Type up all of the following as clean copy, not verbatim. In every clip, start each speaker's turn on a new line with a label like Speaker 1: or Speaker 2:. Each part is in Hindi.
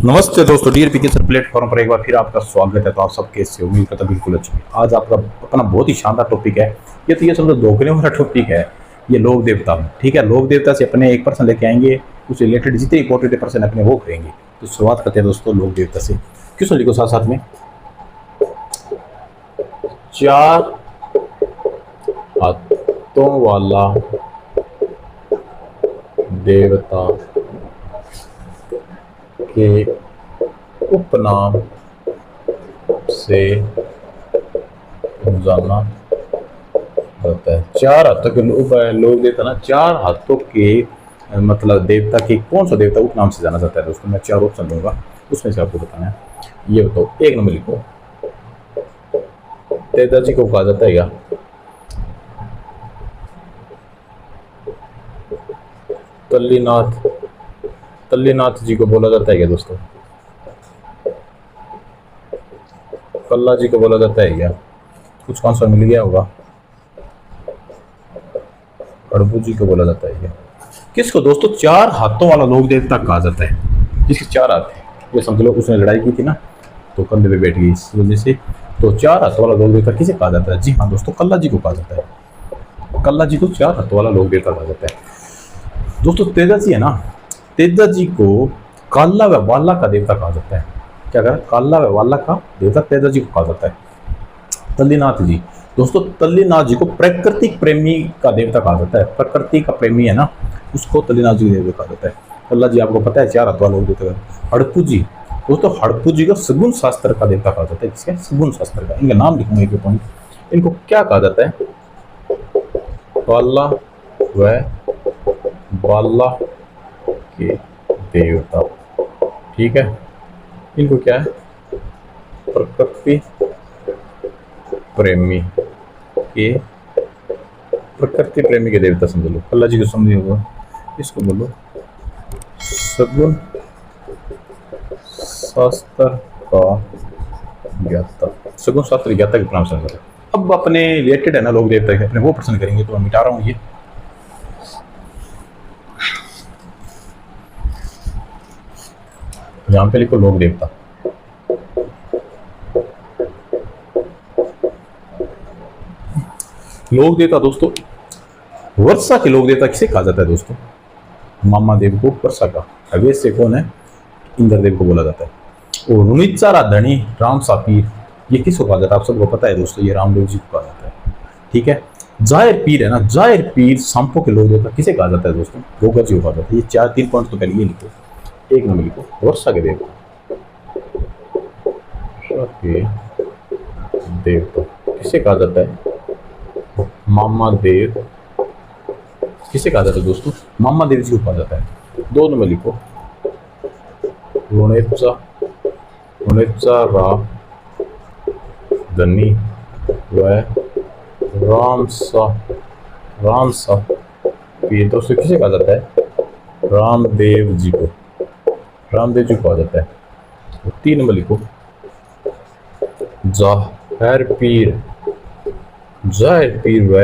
Speaker 1: नमस्ते दोस्तों, डीएलपी के सर प्लेटफॉर्म पर एक बार फिर आपका स्वागत है। तो आप सब कैसे हो? उम्मीद करता बिल्कुल अच्छी है। आज आपका अपना बहुत ही शानदार टॉपिक है। ये समझो धोखने वाला टॉपिक है। ये लोक देवता, ठीक है। लोक देवता से अपने एक पर्सन लेके आएंगे, उससे रिलेटेड जितने इंपॉर्टेंट पर्सन अपने वो करेंगे। तो शुरुआत करते हैं दोस्तों लोक देवता से। क्यों लिखो साथ साथ में, चार हाथों वाला देवता के उपनाम से जाना जाता है। चार हाथों के लोग देवता ना, चार हाथों के मतलब देवता के कौन सा देवता उपनाम से जाना जाता है दोस्तों। मैं चार ऑप्शन दूंगा, उसमें से आपको बताना है। ये बताओ, एक नंबर लिखो, तेजा जी को कहा जाता है क्या? तल्लीनाथ जी को बोला जाता है क्या दोस्तों? कल्ला जी को बोला जाता है क्या? कुछ आंसर मिल गया होगा। हड़बू जी को बोला जाता है क्या? किसको दोस्तों चार हाथों वाला लोक देवता कहा जाता है? जिसके चार हाथ है, ये समझ लो उसने लड़ाई की थी ना, तो कंधे पे बैठ गई इस वजह से। तो चार हाथों वाला लोक देवता किसे कहा जाता है? जी हाँ दोस्तों, कल्ला जी को कहा जाता है। कल्ला जी को चार हाथों वाला लोक देवता कहा जाता है। दोस्तों तेजा जी है ना, तेजा जी को काला व वाला का देवता कहा जाता है। क्या कहा? काला व वाला का देवता तेजा जी को कहा जाता है। तल्लीनाथ जी, दोस्तों तल्लीनाथ जी को प्राकृतिक प्रेमी का देवता कहा जाता है। प्रकृति का प्रेमी है ना, उसको तल्लीनाथ जी देवता कहा जाता है। कल्ला जी आपको पता है चार हाथ वाला देवता है। हड़पू जी, दोस्तों हड़पू जी को सगुन शास्त्र का देवता कहा जाता है। किसका? सगुन शास्त्र का। इनका नाम लिखूंगा एक पॉइंट। इनको क्या कहा जाता है? वाला व वाला के देवता, ठीक है। इनको क्या है? प्रकृति प्रेमी के, प्रकृति प्रेमी के देवता समझ लो। कल्ला जी को समझिए होगा, इसको बोलो सगुन शास्त्र का ज्ञाता। सगुन शास्त्र ज्ञाता के प्रणाम समझ। अब अपने रिलेटेड है ना लोक देवता के, अपने वो प्रश्न करेंगे। तो मैं मिटा रहा हूँ ये। यहाँ पे लिखो लोक देवता। लोक देवता दोस्तों, वर्षा के लोक देवता किसे कहा जाता है दोस्तों? मामा देव को वर्षा का। अवेश से कौन है? इंद्रदेव को बोला जाता है। और रुणिचारा धनी राम सापीर, ये किसको कहा जाता है? आप सबको पता है दोस्तों, ये रामदेव जी को कहा जाता है, ठीक है। जाहिर पीर है ना, जाहिर पीर सांपों के लोक देवता किसे कहा चाहता है दोस्तों? गोगा जी को कहा जाता है। ये चार तीन पॉइंट तो पहले ये लिखो, एक नंबर लिखो, वर्षा के देवता। देवता किसे कहा जाता है? मामा देव। किसे कहा जाता है दोस्तों? मामा देव जी को कहा जाता है। दो नंबर लिखो, रुणेचा राम धनी व रामसा ये दोस्तों किसे कहा जाता है? रामदेव जी को। रामदेव जी को कहा जाता है। तो तीन नंबर लिखो, जाहिर पीर। जाहिर पीर व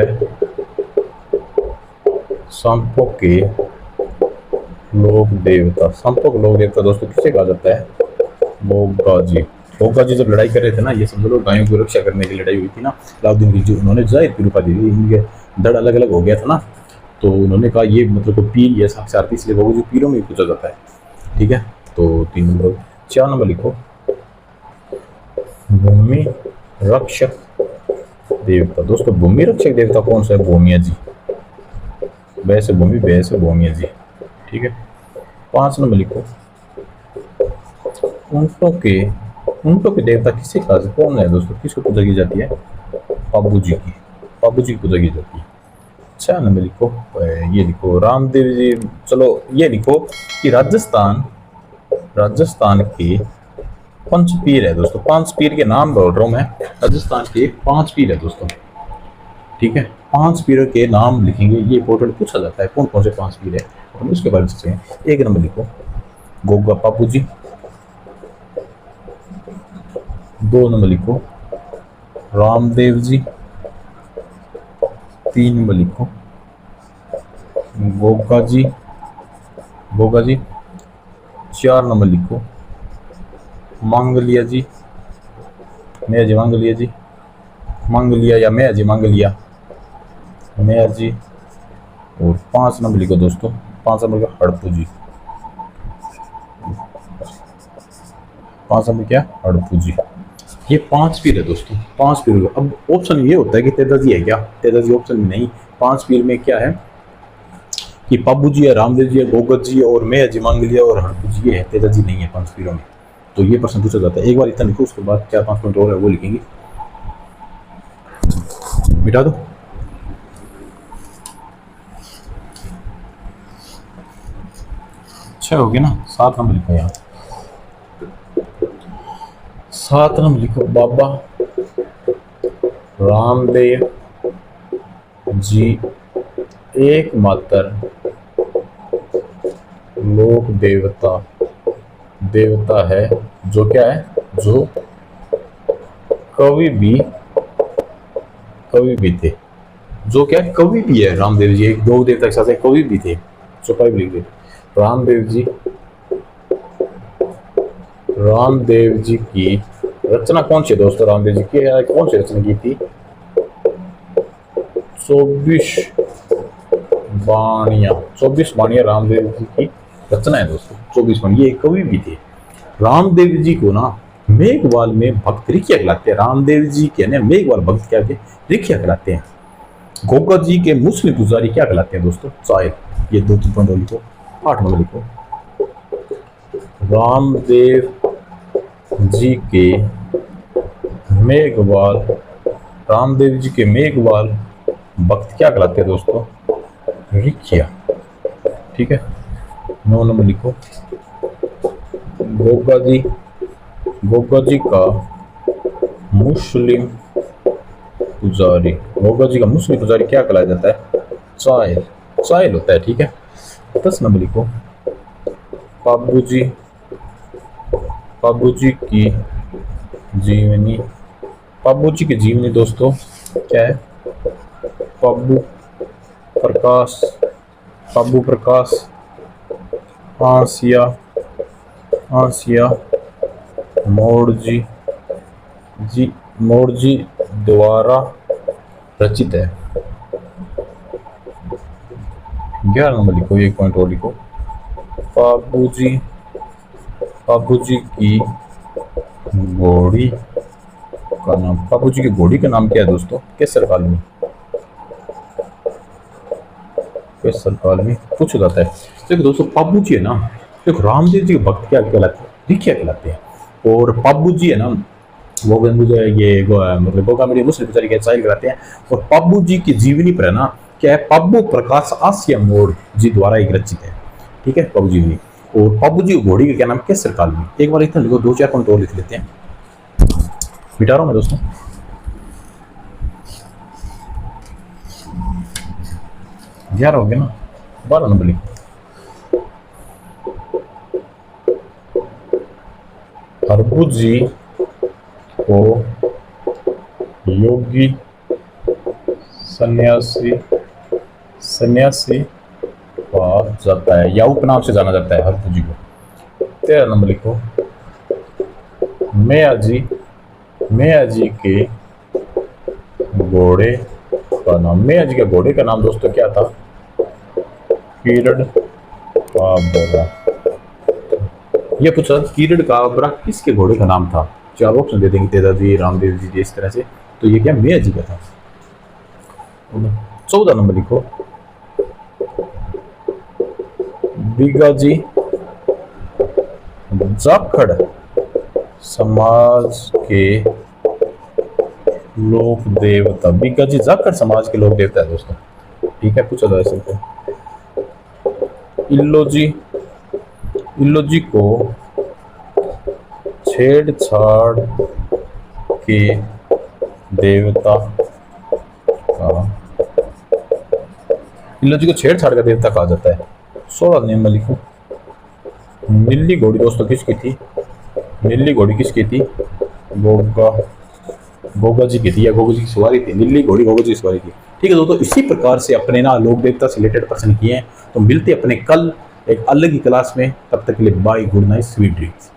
Speaker 1: सांपों के लोक देवता। सांपों के लोक देवता दोस्तों किसे कहा जाता है? गोगा जी। गोगा जी जब लड़ाई कर रहे थे ना, ये समझ लो गायों की रक्षा करने की लड़ाई हुई थी ना अलाउद्दीन खिलजी, उन्होंने जाहिर पीर उपाधि दी। इनके धड़ अलग अलग हो गया था ना, तो उन्होंने कहा ये मतलब को पीर या साक्षात, इसलिए गोगा जी पीरों में पूछा जाता है, ठीक है। तो तीन नंबर। चार नंबर लिखो, भूमि रक्षक देवता। दोस्तों भूमि रक्षक देवता कौन सा है? भूमिया जी। वैसे भूमि, वैसे भूमिया जी, ठीक है। पांच नंबर लिखो, ऊंटों के देवता किसे कहा? कौन है दोस्तों? किसको पूजा की जाती है? बाबू जी की। बाबू जी की पूजा की जाती है। छह नंबर लिखो, ये लिखो रामदेव जी। चलो ये लिखो कि राजस्थान के पंच पीर है दोस्तों। पांच पीर के नाम बोल रहा हूं मैं। राजस्थान के पांच पीर है दोस्तों, ठीक है। पांच पीरों के नाम लिखेंगे, ये इंपॉर्टेंट पूछा जाता है कौन कौन से पांच पीर है, हम उसके बारे में सोचेंगे। एक नंबर लिखो, गोगा बापू जी। दो नंबर लिखो, रामदेव जी। तीन नंबर लिखो, गोगा जी। चार नंबर लिखो, मांग लिया जी, मैं जी मांग लिया जी, मांग लिया या मैं जी मांग लिया, मैं जी। और 5 नंबर लिखो दोस्तों, 5 नंबर का हड़पू जी, 5 नंबर क्या हड़पू जी। ये 5 पीर है दोस्तों, 5 पीर। अब ऑप्शन ये होता है कि तेजाजी है क्या, तेजाजी ऑप्शन में नहीं। 5 पीर में क्या है कि पाबू जी है, रामदेव जी है, गोगत जी है और मैं जी मांग लिया और हड़पू जी है, तेजाजी नहीं है 5 पीरों में। तो ये प्रश्न पूछा जाता है। एक बार इतना लिखो, उसके बाद 4-5 पॉइंट और है वो लिखेंगे, मिटा दो। अच्छा हो गया ना। 7 नंबर लिखो यहाँ, 7 नंबर लिखो। बाबा रामदेव जी एकमात्र लोक देवता है जो क्या है, जो कवि भी थे, जो क्या कवि भी है। रामदेव जी एक लोक देवता के साथ कवि भी थे, जो कवि लिख दे। रामदेव जी की रचना कौन सी दोस्तों, रामदेव जी की कौन सी रचना की थी? 24 बाणियां रामदेव जी की रचना है दोस्तों। 24 बाणी, ये कवि भी थे। रामदेव जी को ना मेघवाल में भक्त रिखिया कहलाते हैं। रामदेव जी के ना मेघवाल भक्त क्या थे, रिखिया कहलाते हैं। गोगा जी के मुस्लिम पुजारी क्या कहलाते हैं दोस्तों, चायल। ये 2-3 पॉइंट लिखो। 8 नंबर लिखो। रामदेव जी के मेघवाल, रामदेव जी के मेघवाल भक्त क्या कहलाते हैं दोस्तों, रिखिया। ठीक है। 9 नंबर लिखो। गोगा जी का मुस्लिम पुजारी, गोगा जी का मुस्लिम पुजारी क्या कहलाया जाता है, चायल, चायल होता है। ठीक है। 10 नंबर लिखो। पाबू जी की जीवनी, पाबू जी की जीवनी दोस्तों क्या है, पाबू प्रकाश आसिया मोड़जी द्वारा रचित है। 11 नंबर लिखो, 1 पॉइंट और लिखो। पाबू जी की घोड़ी का नाम, पाबू जी की घोड़ी का नाम क्या है दोस्तों, केसर कालमी, केसर कालमी पूछा जाता है। देखो दोस्तों, पाबू जी है ना, देखो रामदेव जी के भक्त क्या कहलाते हैं, रिखिया कहलाते हैं। और पाबू जी है ना, वो मुझे ये मतलब गोगा मेरी मुस्लिम पुजारी के चाइल कहलाते हैं। और पाबू जी की जीवनी पर है ना क्या है, पाबू प्रकाश आसिया मोड़ जी द्वारा एक रचित है। ठीक है, पाबू जीवनी। और पाबू जी घोड़ी का क्या नाम, केसर कालमी। एक बार इतना लिखो, 2-4 पॉइंट और लिख लेते हैं, मिटा रहा हूं मैं दोस्तों। ग्यारह हो गया ना। 12 नंबर लिखो। हरबू जी को योगी सन्यासी कहा जाता है, या उपनाम से जाना जाता है हरबू जी को। 13 नंबर लिखो। मैया जी के घोड़े का नाम, मैया जी के घोड़े का नाम दोस्तों क्या था, कीरड काबरा। ये पूछा कीरड काबरा किसके घोड़े का नाम था, 4 ऑप्शन दे देंगे, तेजाजी, रामदेव जी, इस तरह से। तो ये क्या मैया जी का था। 14 नंबर लिखो। बिगाजी जाखड़ समाज के लोक देवता, बिगाजी जाखड़ समाज के लोक देवता है दोस्तों। ठीक है, पूछा जा सकता है। इल्लो जी को छेड़छाड़ के देवता का, इल्लो जी को छेड़छाड़ का देवता कहा जाता है। 16 नंबर लिखो। नीली घोड़ी दोस्तों किसकी थी, नीली घोड़ी किसकी थी, गोगा जी की थी, या गोगा जी की सवारी थी। नीली घोड़ी गोगा जी की सवारी थी। ठीक है दोस्तों, इसी प्रकार से अपने ना लोक देवता से रिलेटेड प्रश्न किए हैं। तो मिलते अपने कल एक अलग ही क्लास में, तब तक के लिए bye, good night, sweet dreams.